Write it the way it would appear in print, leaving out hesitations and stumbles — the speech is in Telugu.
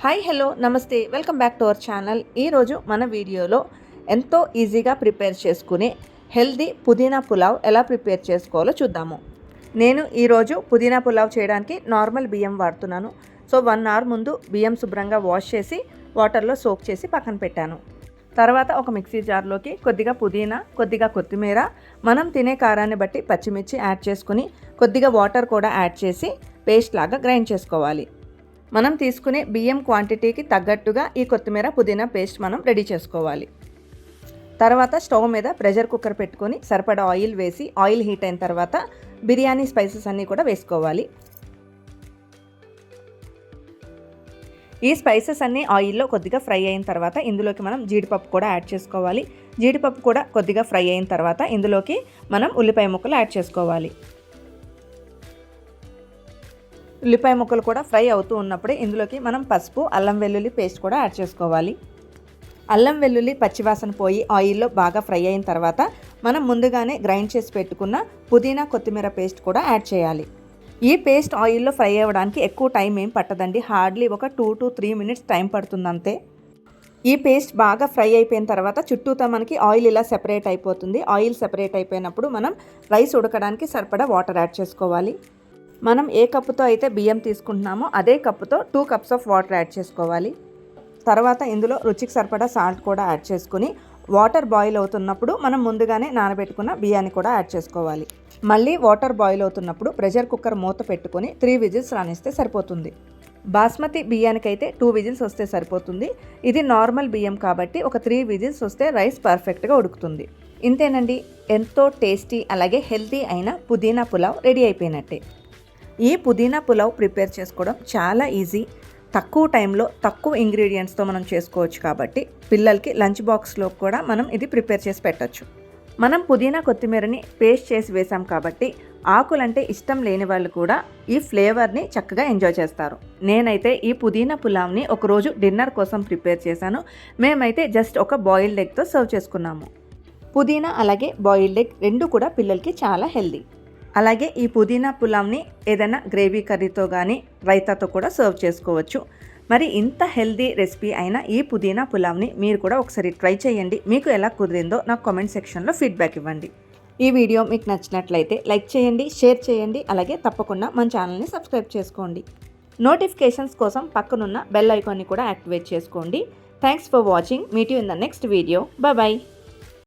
హాయ్ హలో నమస్తే welcome back to our channel. ఈరోజు మన వీడియోలో ఎంతో ఈజీగా ప్రిపేర్ చేసుకునే హెల్దీ పుదీనా పులావ్ ఎలా ప్రిపేర్ చేసుకోవాలో చూద్దాము. నేను ఈరోజు పుదీనా పులావ్ చేయడానికి నార్మల్ బియ్యం వాడుతున్నాను. సో 1 అవర్ ముందు బియ్యం శుభ్రంగా వాష్ చేసి వాటర్లో సోక్ చేసి పక్కన పెట్టాను. తర్వాత ఒక మిక్సీ జార్లోకి కొద్దిగా పుదీనా, కొద్దిగా కొత్తిమీర, మనం తినే కారాన్ని బట్టి పచ్చిమిర్చి యాడ్ చేసుకుని కొద్దిగా వాటర్ కూడా యాడ్ చేసి పేస్ట్ లాగా గ్రైండ్ చేసుకోవాలి. మనం తీసుకునే బియ్యం క్వాంటిటీకి తగ్గట్టుగా ఈ కొత్తిమీర పుదీనా పేస్ట్ మనం రెడీ చేసుకోవాలి. తర్వాత స్టవ్ మీద ప్రెషర్ కుక్కర్ పెట్టుకొని సరిపడా ఆయిల్ వేసి ఆయిల్ హీట్ అయిన తర్వాత బిర్యానీ స్పైసెస్ అన్నీ కూడా వేసుకోవాలి. ఈ స్పైసెస్ అన్నీ ఆయిల్లో కొద్దిగా ఫ్రై అయిన తర్వాత ఇందులోకి మనం జీడిపప్పు కూడా యాడ్ చేసుకోవాలి. జీడిపప్పు కూడా కొద్దిగా ఫ్రై అయిన తర్వాత ఇందులోకి మనం ఉల్లిపాయ ముక్కలు యాడ్ చేసుకోవాలి. ఉల్లిపాయ ముక్కలు కూడా ఫ్రై అవుతూ ఉన్నప్పుడే ఇందులోకి మనం పసుపు, అల్లం వెల్లుల్లి పేస్ట్ కూడా యాడ్ చేసుకోవాలి. అల్లం వెల్లుల్లి పచ్చివాసన పోయి ఆయిల్లో బాగా ఫ్రై అయిన తర్వాత మనం ముందుగానే గ్రైండ్ చేసి పెట్టుకున్న పుదీనా కొత్తిమీర పేస్ట్ కూడా యాడ్ చేయాలి. ఈ పేస్ట్ ఆయిల్లో ఫ్రై అవ్వడానికి ఎక్కువ టైం ఏం పట్టదండి, హార్డ్లీ ఒక 2 to 3 minutes టైం పడుతుంది అంతే. ఈ పేస్ట్ బాగా ఫ్రై అయిపోయిన తర్వాత చుట్టూతో మనకి ఆయిల్ ఇలా సెపరేట్ అయిపోతుంది. ఆయిల్ సెపరేట్ అయిపోయినప్పుడు మనం రైస్ ఉడకడానికి సరిపడా వాటర్ యాడ్ చేసుకోవాలి. మనం ఏ కప్పుతో అయితే బియ్యం తీసుకుంటున్నామో అదే కప్పుతో 2 cups ఆఫ్ వాటర్ యాడ్ చేసుకోవాలి. తర్వాత ఇందులో రుచికి సరిపడా సాల్ట్ కూడా యాడ్ చేసుకుని వాటర్ బాయిల్ అవుతున్నప్పుడు మనం ముందుగానే నానబెట్టుకున్న బియ్యాన్ని కూడా యాడ్ చేసుకోవాలి. మళ్ళీ వాటర్ బాయిల్ అవుతున్నప్పుడు ప్రెషర్ కుక్కర్ మూత పెట్టుకొని 3 విజిల్స్ రానిస్తే సరిపోతుంది. బాస్మతి బియ్యానికైతే 2 విజిల్స్ వస్తే సరిపోతుంది. ఇది నార్మల్ బియ్యం కాబట్టి ఒక 3 విజిల్స్ వస్తే రైస్ పర్ఫెక్ట్గా ఉడుకుతుంది. ఇంతేనండి, ఎంతో టేస్టీ అలాగే హెల్తీ అయిన పుదీనా పులావ్ రెడీ అయిపోయినట్టే. ఈ పుదీనా పులావ్ ప్రిపేర్ చేసుకోవడం చాలా ఈజీ. తక్కువ టైంలో తక్కువ ఇంగ్రీడియంట్స్తో మనం చేసుకోవచ్చు కాబట్టి పిల్లలకి లంచ్ బాక్స్లో కూడా మనం ఇది ప్రిపేర్ చేసి పెట్టచ్చు. మనం పుదీనా కొత్తిమీరని పేస్ట్ చేసి వేసాం కాబట్టి ఆకులంటే ఇష్టం లేని వాళ్ళు కూడా ఈ ఫ్లేవర్ని చక్కగా ఎంజాయ్ చేస్తారు. నేనైతే ఈ పుదీనా పులావ్ని ఒకరోజు డిన్నర్ కోసం ప్రిపేర్ చేశాను. మేమైతే జస్ట్ ఒక బాయిల్డ్ ఎగ్తో సర్వ్ చేసుకున్నాము. పుదీనా అలాగే బాయిల్డ్ ఎగ్ రెండు కూడా పిల్లలకి చాలా హెల్దీ. అలాగే ఈ పుదీనా పులావ్ని ఏదైనా గ్రేవీ కర్రీతో కానీ రైతాతో కూడా సర్వ్ చేసుకోవచ్చు. మరి ఇంత హెల్దీ రెసిపీ అయిన ఈ పుదీనా పులావ్ని మీరు కూడా ఒకసారి ట్రై చేయండి. మీకు ఎలా కుదిరిందో నాకు కామెంట్ సెక్షన్లో ఫీడ్బ్యాక్ ఇవ్వండి. ఈ వీడియో మీకు నచ్చినట్లయితే లైక్ చేయండి, షేర్ చేయండి, అలాగే తప్పకుండా మన ఛానల్ని సబ్స్క్రైబ్ చేసుకోండి. నోటిఫికేషన్స్ కోసం పక్కనున్న బెల్ ఐకాన్ని కూడా యాక్టివేట్ చేసుకోండి. Thanks for watching. Meet you in the next video. Bye.